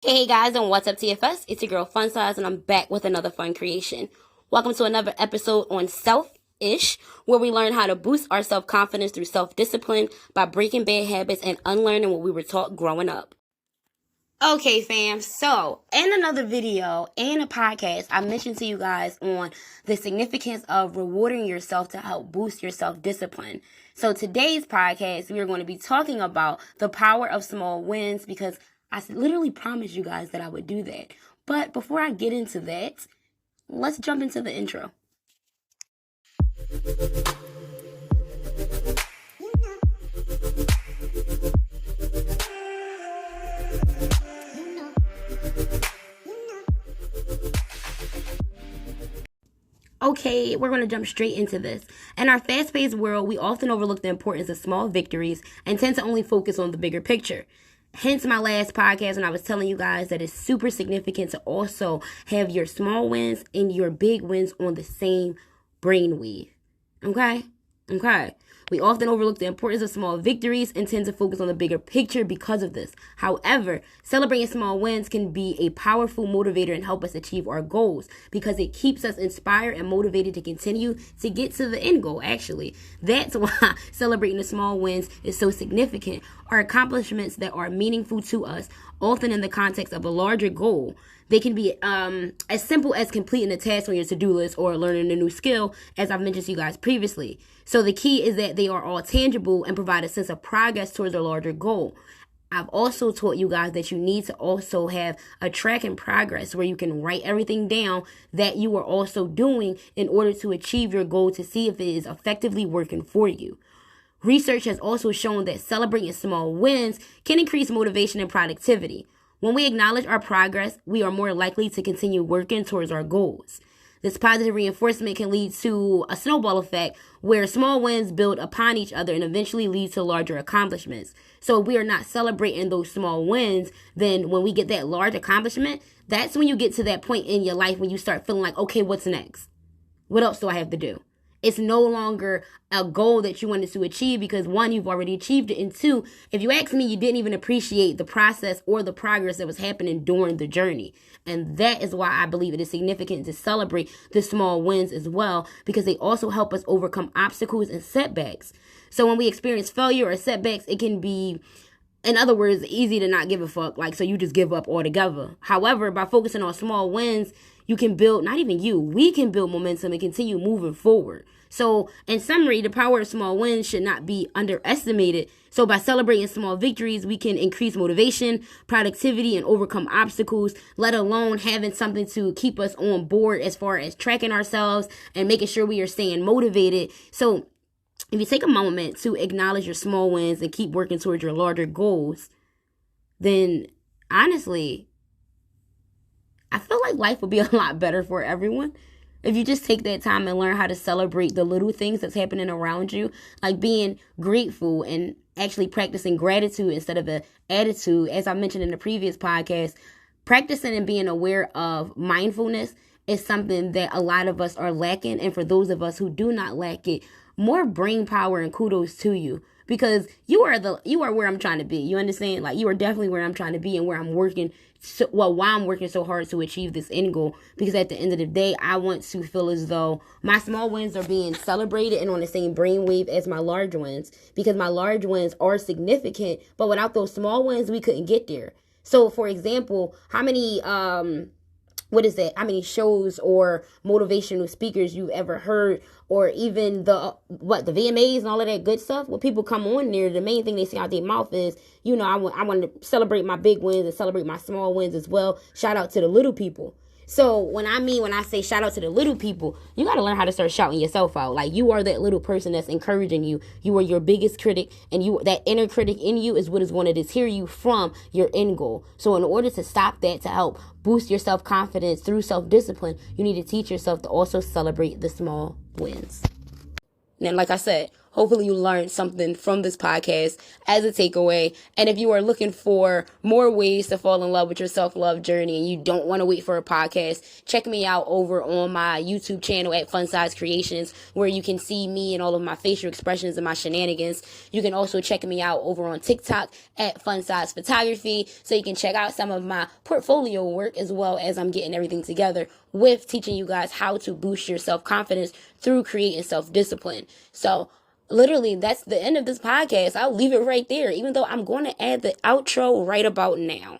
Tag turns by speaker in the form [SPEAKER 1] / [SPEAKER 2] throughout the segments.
[SPEAKER 1] Hey guys, and what's up TFS? It's your girl Funsize, and I'm back with another fun creation. Welcome to another episode on Self-ish, where we learn how to boost our self-confidence through self-discipline by breaking bad habits and unlearning what we were taught growing up. Okay, fam, so in another video and a podcast, I mentioned to you guys on the significance of rewarding yourself to help boost your self-discipline. So today's podcast, we are going to be talking about the power of small wins, because I literally promised you guys that I would do that. But before I get into that, let's jump into the intro. Okay, we're going to jump straight into this. In our fast-paced world, we often overlook the importance of small victories and tend to only focus on the bigger picture. Hence my last podcast when I was telling you guys that it's super significant to also have your small wins and your big wins on the same brainwave. Okay? We often overlook the importance of small victories and tend to focus on the bigger picture because of this. However, celebrating small wins can be a powerful motivator and help us achieve our goals because it keeps us inspired and motivated to continue to get to the end goal, actually. That's why celebrating the small wins is so significant. Our accomplishments that are meaningful to us, often in the context of a larger goal. They can be as simple as completing a task on your to-do list or learning a new skill, as I've mentioned to you guys previously. So the key is that they are all tangible and provide a sense of progress towards a larger goal. I've also taught you guys that you need to also have a track in progress where you can write everything down that you are also doing in order to achieve your goal to see if it is effectively working for you. Research has also shown that celebrating small wins can increase motivation and productivity. When we acknowledge our progress, we are more likely to continue working towards our goals. This positive reinforcement can lead to a snowball effect where small wins build upon each other and eventually lead to larger accomplishments. So if we are not celebrating those small wins, then when we get that large accomplishment, that's when you get to that point in your life when you start feeling like, okay, what's next? What else do I have to do? It's no longer a goal that you wanted to achieve because one, you've already achieved it. And two, if you ask me, you didn't even appreciate the process or the progress that was happening during the journey. And that is why I believe it is significant to celebrate the small wins as well, because they also help us overcome obstacles and setbacks. So when we experience failure or setbacks, it can be, in other words, easy to not give a fuck. So you just give up altogether. However, by focusing on small wins, you can build, not even you, we can build momentum and continue moving forward. So in summary, the power of small wins should not be underestimated. So by celebrating small victories, we can increase motivation, productivity, and overcome obstacles, let alone having something to keep us on board as far as tracking ourselves and making sure we are staying motivated. So if you take a moment to acknowledge your small wins and keep working towards your larger goals, then honestly, I feel like life would be a lot better for everyone if you just take that time and learn how to celebrate the little things that's happening around you, like being grateful and actually practicing gratitude instead of an attitude. As I mentioned in the previous podcast, practicing and being aware of mindfulness is something that a lot of us are lacking. And for those of us who do not lack it, more brain power and kudos to you. Because you are where I'm trying to be. You understand? You are definitely where I'm trying to be and where I'm working. Why I'm working so hard to achieve this end goal. Because at the end of the day, I want to feel as though my small wins are being celebrated and on the same brainwave as my large wins. Because my large wins are significant, but without those small wins, we couldn't get there. So, for example, how many shows or motivational speakers you've ever heard, or even the VMAs and all of that good stuff, when people come on there, the main thing they say out their mouth is, I want to celebrate my big wins and celebrate my small wins as well. Shout out to the little people. So when I say shout out to the little people, you got to learn how to start shouting yourself out. You are that little person that's encouraging you. You are your biggest critic, and that inner critic in you is what is going to deter you from your end goal. So in order to stop that, to help boost your self-confidence through self-discipline, you need to teach yourself to also celebrate the small wins. And like I said, hopefully you learned something from this podcast as a takeaway. And if you are looking for more ways to fall in love with your self-love journey and you don't want to wait for a podcast, check me out over on my YouTube channel at Funsize Creations, where you can see me and all of my facial expressions and my shenanigans. You can also check me out over on TikTok at Funsize Photography, so you can check out some of my portfolio work, as well as I'm getting everything together with teaching you guys how to boost your self-confidence through creating self-discipline. So literally, that's the end of this podcast. I'll leave it right there, even though I'm going to add the outro right about now.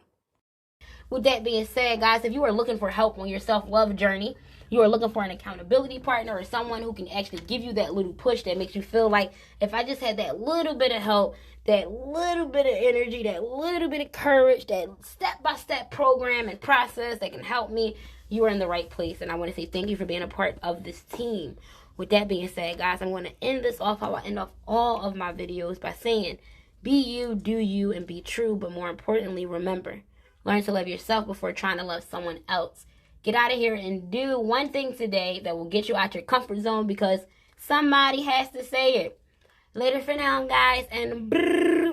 [SPEAKER 1] With that being said, guys, if you are looking for help on your self-love journey, you are looking for an accountability partner or someone who can actually give you that little push that makes you feel like, if I just had that little bit of help, that little bit of energy, that little bit of courage, that step-by-step program and process that can help me, you are in the right place. And I want to say thank you for being a part of this team. With that being said, guys, I'm going to end this off how I end off all of my videos, by saying, be you, do you, and be true. But more importantly, remember, learn to love yourself before trying to love someone else. Get out of here and do one thing today that will get you out your comfort zone, because somebody has to say it. Later for now, guys, and brrr.